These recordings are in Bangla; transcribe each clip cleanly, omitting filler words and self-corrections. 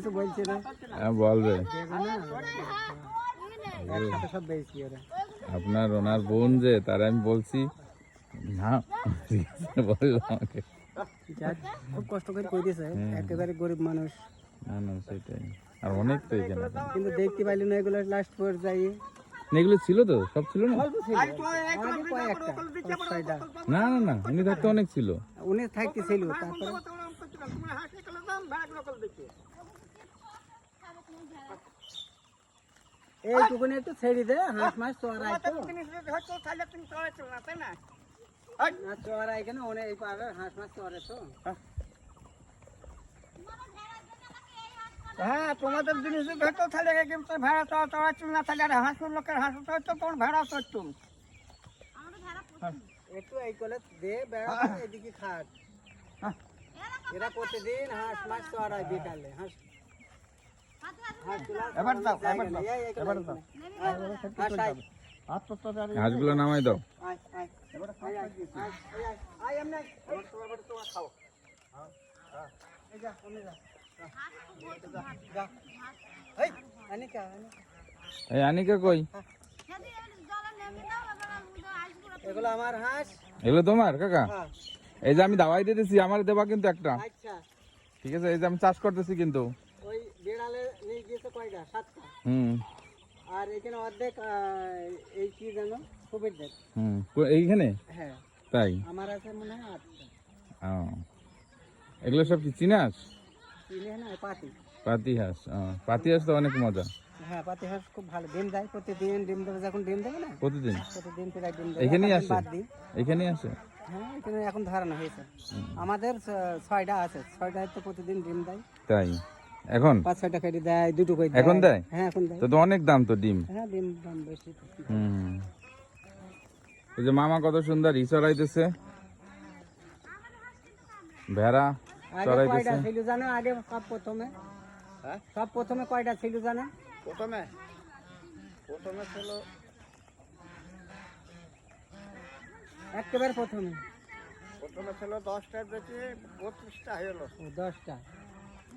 কিছু বলছে না। হ্যাঁ বলবে। একসাথে সব বেশি ওরা। আপনার ওনার বোন যে তার আমি বলছি না বললো আমাকে। খুব কষ্ট করে কই দিয়েছে, একেবারে গরিব মানুষ। না না সেটাই, আর অনেক তো এখানে। কিন্তু দেখতে পাইলি না এগুলো লাস্ট পর্যায়ে। এগুলো ছিল তো, সব ছিল না। অল্প ছিল, আগে কয়েকটা, 5-6টা। না না না, উনি থাকতে অনেক ছিল। উনি থাকতে ছিল, তারপরে এইটুকুনি একটু ছেড়ে দে, হাঁস মাছ চড়াই তো না, চড়াই এখানে অনেক এই পাবে, হাঁস মাছ চড়ে তো। হ্যাঁ, তোমাদের জিনিস ধরতো তাহলে কিন্তু ভেড়া চড়াচ্ছিল না, তাহলে আর হাঁসুর লোকের হাঁস চড়তো, তোমার ভেড়া চড়তুম। একটু এই করে দে, বেড়া এদিকে খাট। এরা প্রতিদিন হাঁস মাছ চড়ায় বিকালে। হাঁসগুলো নামাই দাও। এই আনিকা কই? এগুলো আমার হাঁস। এগুলো তোমার কাকা? এই যে আমি দাওয়াই দিতেছি, আমার দেবা কিন্তু একটা। আচ্ছা ঠিক আছে, এই যে আমি চাষ করতেছি কিন্তু। ওই বিড়ালে নিয়ে গিয়েছে কয়টা? 7টা। আর এখানে অর্ধেক এই কি জানো, কোভিড ডেট। এইখানে? হ্যাঁ তাই? আমার আছে মনে হয় 8টা। এগুলো সব কি চিনাস? চিনে না, পাতি। পাতি হাঁস। পাতি হাঁস তো অনেক মজা। হ্যাঁ, পাতি হাঁস খুব ভালো, ডিম দেয় প্রতিদিন। ডিম দেবে যখন, ডিম দেবে না প্রতিদিন প্রতিদিন প্রায় ডিম দেবে। এখানেই আসে? বাদ দিই। এখানেই আসে? হ্যাঁ, এখানে এখন ধারণা হয়েছে। আমাদের 6টা আছে, 6টা তো প্রতিদিন ডিম দেয়। তাই? এখন 5-6টা কেটে দেয়, 2টো করে দেয়। এখন দেয়? হ্যাঁ এখন দেয়। তো অনেক দাম তো ডিম। হ্যাঁ, ডিম দাম বেশি। ওই যে মামা কত সুন্দর ই চড়াইতেছে, ভেড়া চড়াইতেছে। ছিল জানো আগে? সব প্রথমে কয়টা ছিল জানো? প্রথমে ছিল একেবারে প্রথমে ছিল 10টা থেকে 32টা হয়ে গেল। 10টা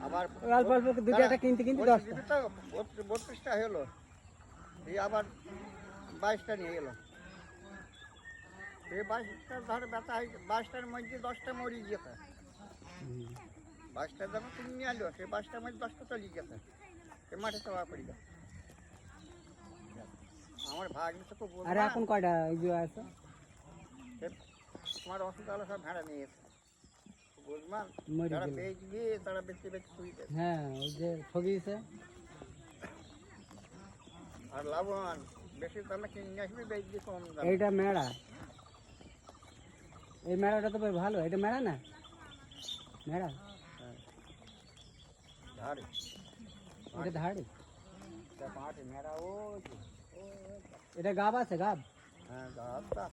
আবার অল্প অল্প দুটো একটা কিনতে 10টা 32টা হয়ে গেল। এই আবার 22টা নিয়ে গেল। এই 22টা ধরে ব্যথা, 22টার মধ্যে 10টা মরি গেছে। 22টা যখন কিনে আনলো, সেই 22টার মধ্যে 10টা চলে গেছে। সে মাঠে চাওয়া পড়ি গেছে। আমার ভাগ নিতে খুব। আর এখন কয়টা এই যে আছে? তোমার অসুবিধা হলো, সব ভেড়া নিয়ে গেছে। বুঝমান যারা বেচবি তারা বেচতে শুই দেয়। হ্যাঁ, ওই যে ঠগিয়েছে। আর লাভবান বেশি দামে কিনে আসবি, বেচবি কম দামে। এইটা মেড়া, এই মেড়াটা তো বেশ ভালো। এটা মেড়া না? মেড়া ধাড়ি, এটা ধাড়ি, এটা পাটি মেড়া। ও এটা গাব আছে, গাব। হ্যাঁ গাব।